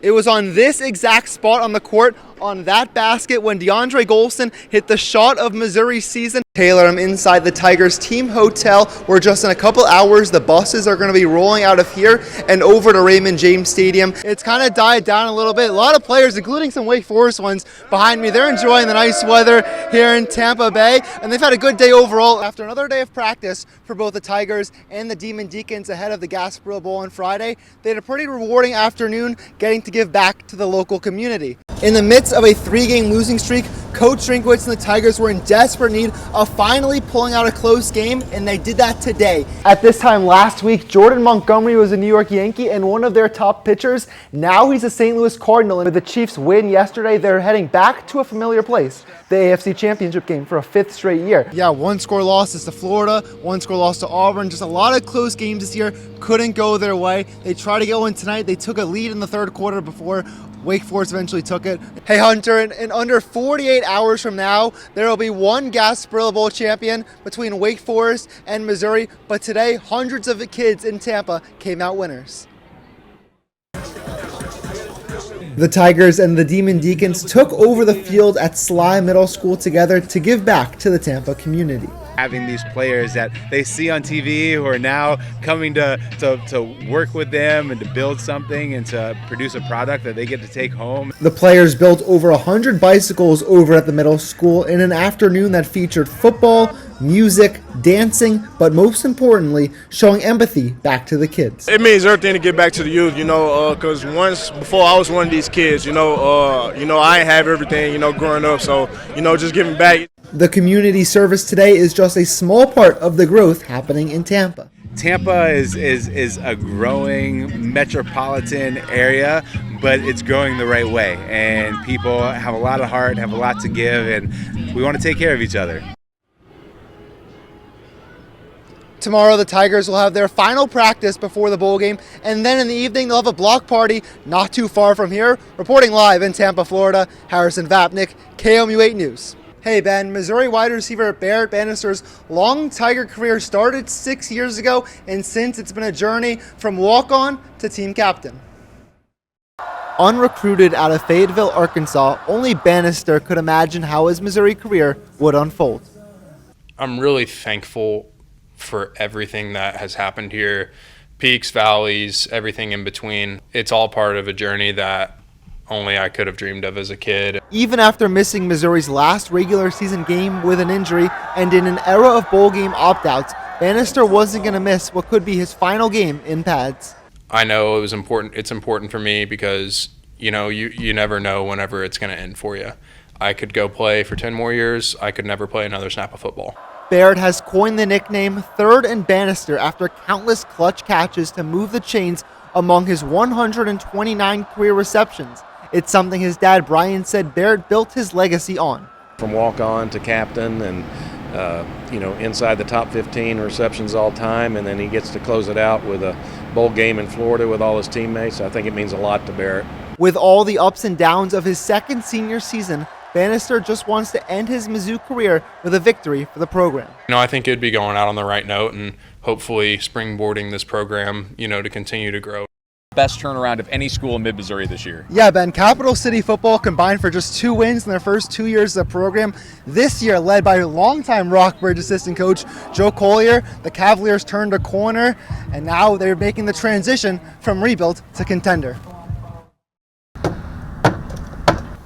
It was on this exact spot on the court, on that basket, when DeAndre Golson hit the shot of Missouri's season. Taylor, I'm inside the Tigers team hotel, where just in a couple hours the buses are going to be rolling out of here and over to Raymond James Stadium. It's kind of died down a little bit. A lot of players, including some Wake Forest ones behind me, they're enjoying the nice weather here in Tampa Bay, and they've had a good day overall after another day of practice for both the Tigers and the Demon Deacons ahead of the Gasparilla Bowl on Friday. They had a pretty rewarding afternoon getting to give back to the local community. In the midst of a 3-game losing streak, Coach Drinkwitz and the Tigers were in desperate need of finally pulling out a close game, and they did that today. At this time last week, Jordan Montgomery was a New York Yankee and one of their top pitchers. Now he's a St. Louis Cardinal, and with the Chiefs' win yesterday, they're heading back to a familiar place, the AFC Championship game for a 5th straight year. Yeah, 1-score losses to Florida, 1-score loss to Auburn, just a lot of close games this year, couldn't go their way. They tried to go in tonight, they took a lead in the 3rd quarter before Wake Forest eventually took it. Hey Hunter, in under 48 hours from now, there will be one Gasparilla Bowl champion between Wake Forest and Missouri, but today hundreds of kids in Tampa came out winners. The Tigers and the Demon Deacons took over the field at Sly Middle School together to give back to the Tampa community. Having these players that they see on TV who are now coming to work with them and to build something and to produce a product that they get to take home. The players built over 100 bicycles over at the middle school in an afternoon that featured football, music, dancing, but most importantly, showing empathy back to the kids. It means everything to get back to the youth, because once before I was one of these kids, I ain't have everything, growing up, so, just giving back. The community service today is just a small part of the growth happening in Tampa. Tampa is a growing metropolitan area, but it's growing the right way, and people have a lot of heart, have a lot to give, and we want to take care of each other. Tomorrow, the Tigers will have their final practice before the bowl game, and then in the evening, they'll have a block party not too far from here. Reporting live in Tampa, Florida, Harrison Vapnek, KOMU8 News. Hey Ben, Missouri wide receiver Barrett Bannister's long Tiger career started 6 years ago, and since it's been a journey from walk-on to team captain. Unrecruited out of Fayetteville, Arkansas, only Bannister could imagine how his Missouri career would unfold. I'm really thankful for everything that has happened here, peaks, valleys, everything in between. It's all part of a journey that only I could have dreamed of as a kid. Even after missing Missouri's last regular season game with an injury and in an era of bowl game opt-outs, Bannister wasn't going to miss what could be his final game in pads. I know it was important. It's important for me because, you never know whenever it's going to end for you. I could go play for 10 more years. I could never play another snap of football. Barrett has coined the nickname Third and Bannister after countless clutch catches to move the chains among his 129 career receptions. It's something his dad Brian said Barrett built his legacy on. From walk-on to captain and, inside the top 15 receptions all time, and then he gets to close it out with a bowl game in Florida with all his teammates. I think it means a lot to Barrett. With all the ups and downs of his second senior season, Bannister just wants to end his Mizzou career with a victory for the program. I think it'd be going out on the right note and hopefully springboarding this program, to continue to grow. Best turnaround of any school in mid-Missouri this year. Yeah, Ben, Capital City football combined for just 2 wins in their first 2 years of the program. This year, led by longtime Rockbridge assistant coach Joe Collier, the Cavaliers turned a corner, and now they're making the transition from rebuild to contender.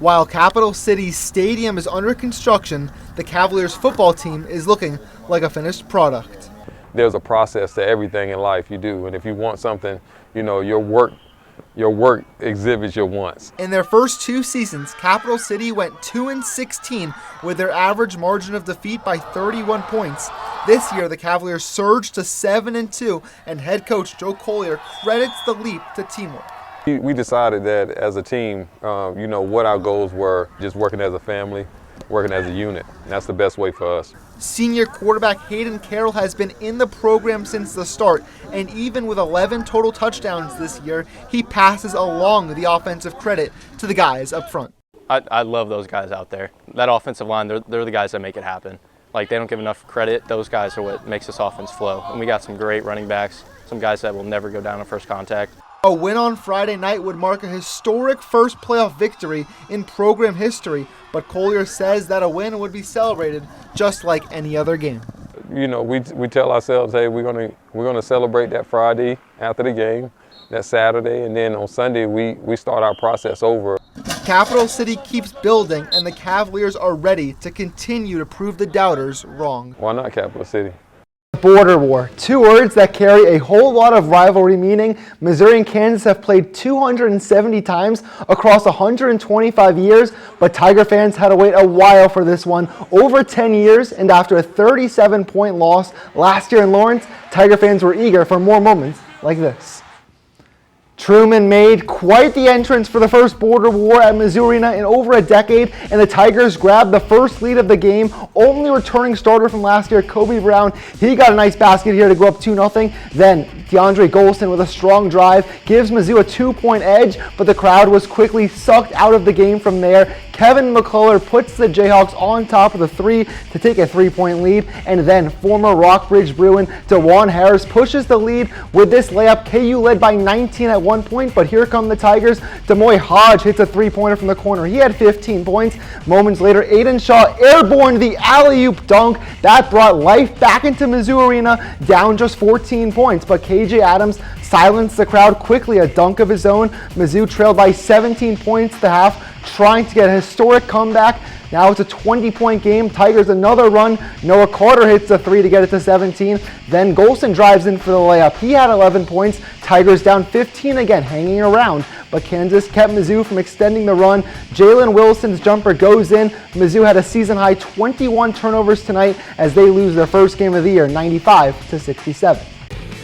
While Capital City's stadium is under construction, the Cavaliers football team is looking like a finished product. There's a process to everything in life you do, and if you want something, your work exhibits your wants. In their first 2 seasons, Capital City went 2-16 with their average margin of defeat by 31 points. This year, the Cavaliers surged to 7-2, and head coach Joe Collier credits the leap to teamwork. We decided that as a team, what our goals were, just working as a family, working as a unit. And that's the best way for us. Senior quarterback Hayden Carroll has been in the program since the start, and even with 11 total touchdowns this year, he passes along the offensive credit to the guys up front. I love those guys out there. That offensive line, they're the guys that make it happen. Like, they don't give enough credit. Those guys are what makes this offense flow. And we got some great running backs, some guys that will never go down on first contact. A win on Friday night would mark a historic first playoff victory in program history, but Collier says that a win would be celebrated just like any other game. You know, we tell ourselves, hey, we're gonna celebrate that Friday after the game, that Saturday, and then on Sunday we start our process over. Capital City keeps building, and the Cavaliers are ready to continue to prove the doubters wrong. Why not Capital City? Border war, two words that carry a whole lot of rivalry meaning. Missouri and Kansas have played 270 times across 125 years, but Tiger fans had to wait a while for this one, over 10 years, and after a 37-point loss last year in Lawrence, Tiger fans were eager for more moments like this. Truman made quite the entrance for the first border war at Mizzou Arena in over a decade, and the Tigers grabbed the first lead of the game. Only returning starter from last year, Kobe Brown, he got a nice basket here to go up 2-0. Then DeAndre Golston with a strong drive gives Mizzou a 2-point edge, but the crowd was quickly sucked out of the game from there. Kevin McCullough puts the Jayhawks on top of the three to take a 3-point lead, and then former Rockbridge Bruin DeJuan Harris pushes the lead with this layup. KU led by 19 at one point, but here come the Tigers. Demoy Hodge hits a 3-pointer from the corner. He had 15 points. Moments later, Aiden Shaw airborne the alley-oop dunk. That brought life back into Mizzou Arena, down just 14 points, but KJ Adams silenced the crowd quickly, a dunk of his own. Mizzou trailed by 17 points at the half, trying to get a historic comeback. Now it's a 20-point game. Tigers another run. Noah Carter hits a 3 to get it to 17. Then Golston drives in for the layup. He had 11 points. Tigers down 15 again, hanging around. But Kansas kept Mizzou from extending the run. Jalen Wilson's jumper goes in. Mizzou had a season-high 21 turnovers tonight as they lose their first game of the year, 95-67.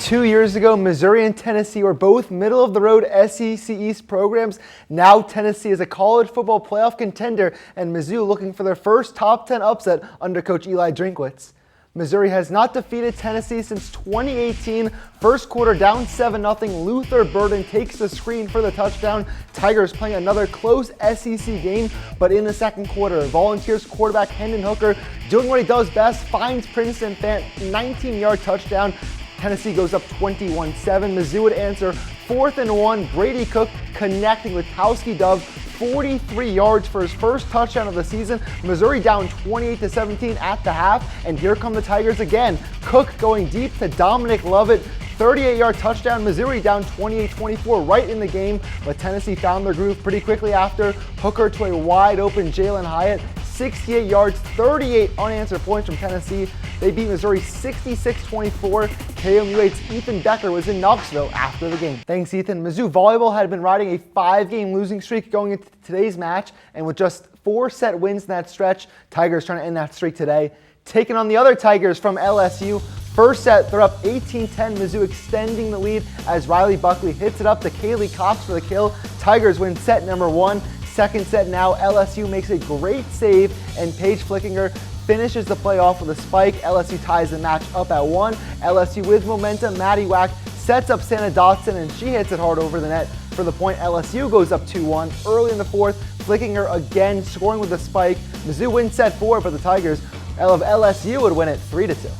2 years ago, Missouri and Tennessee were both middle-of-the-road SEC East programs. Now Tennessee is a college football playoff contender, and Mizzou looking for their first top 10 upset under Coach Eli Drinkwitz. Missouri has not defeated Tennessee since 2018. First quarter down 7-0. Luther Burden takes the screen for the touchdown. Tigers playing another close SEC game, but in the second quarter, Volunteers quarterback Hendon Hooker, doing what he does best, finds Princeton Fant, 19-yard touchdown. Tennessee goes up 21-7. Mizzou would answer 4th and 1. Brady Cook connecting with Kowski Dove, 43 yards for his first touchdown of the season. Missouri down 28-17 at the half, and here come the Tigers again. Cook going deep to Dominic Lovett, 38-yard touchdown. Missouri down 28-24 right in the game, but Tennessee found their groove pretty quickly after. Hooker to a wide open Jalen Hyatt, 68 yards, 38 unanswered points from Tennessee. They beat Missouri 66-24. KMU8's Ethan Becker was in Knoxville after the game. Thanks, Ethan. Mizzou Volleyball had been riding a 5-game losing streak going into today's match, and with just 4 set wins in that stretch, Tigers trying to end that streak today. Taking on the other Tigers from LSU. First set, they're up 18-10. Mizzou extending the lead as Riley Buckley hits it up to Kaylee Cox for the kill. Tigers win set number 1. Second set now, LSU makes a great save, and Paige Flickinger finishes the play off with a spike. LSU ties the match up at 1. LSU with momentum, Maddie Wack sets up Santa Dotson, and she hits it hard over the net for the point. LSU goes up 2-1. Early in the fourth, Flickinger again scoring with a spike. Mizzou wins set 4, but the Tigers of LSU would win it 3-2.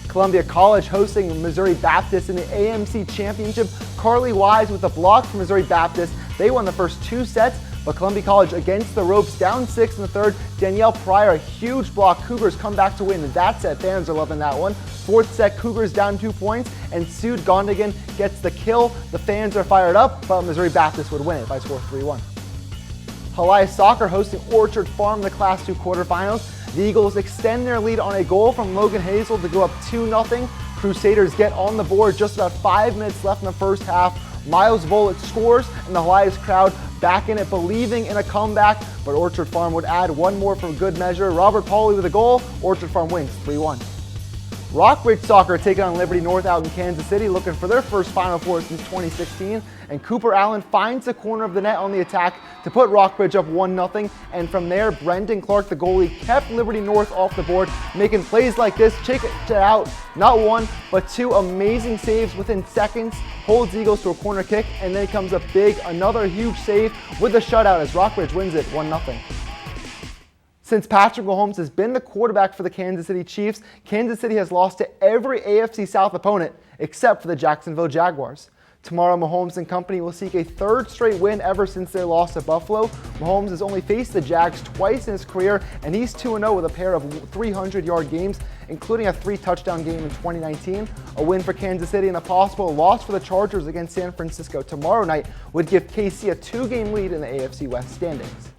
Columbia College hosting Missouri Baptist in the AMC Championship. Carly Wise with a block from Missouri Baptist. They won the first 2 sets, but Columbia College against the ropes, down 6 in the third. Danielle Pryor, a huge block. Cougars come back to win that set. Fans are loving that one. Fourth set, Cougars down 2 points, and Sue Gondigan gets the kill. The fans are fired up, but Missouri Baptist would win it by score 3-1. Hawaii Soccer hosting Orchard Farm in the Class 2 quarterfinals. The Eagles extend their lead on a goal from Logan Hazel to go up 2-0. Crusaders get on the board, just about 5 minutes left in the first half. Miles Volek scores, and the Hawaii's crowd back in it, believing in a comeback, but Orchard Farm would add one more for good measure. Robert Pauley with a goal. Orchard Farm wins 3-1. Rockbridge Soccer taking on Liberty North out in Kansas City, looking for their first Final Four since 2016. And Cooper Allen finds the corner of the net on the attack to put Rockbridge up 1-0. And from there, Brendan Clark, the goalie, kept Liberty North off the board, making plays like this. Check it out. Not 1, but 2 amazing saves within seconds. Holds Eagles to a corner kick, and then comes up big, another huge save with a shutout as Rockbridge wins it 1-0. Since Patrick Mahomes has been the quarterback for the Kansas City Chiefs, Kansas City has lost to every AFC South opponent except for the Jacksonville Jaguars. Tomorrow, Mahomes and company will seek a third straight win ever since their loss to Buffalo. Mahomes has only faced the Jags twice in his career, and he's 2-0 with a pair of 300-yard games, including a 3-touchdown game in 2019. A win for Kansas City and a possible loss for the Chargers against San Francisco tomorrow night would give KC a 2-game lead in the AFC West standings.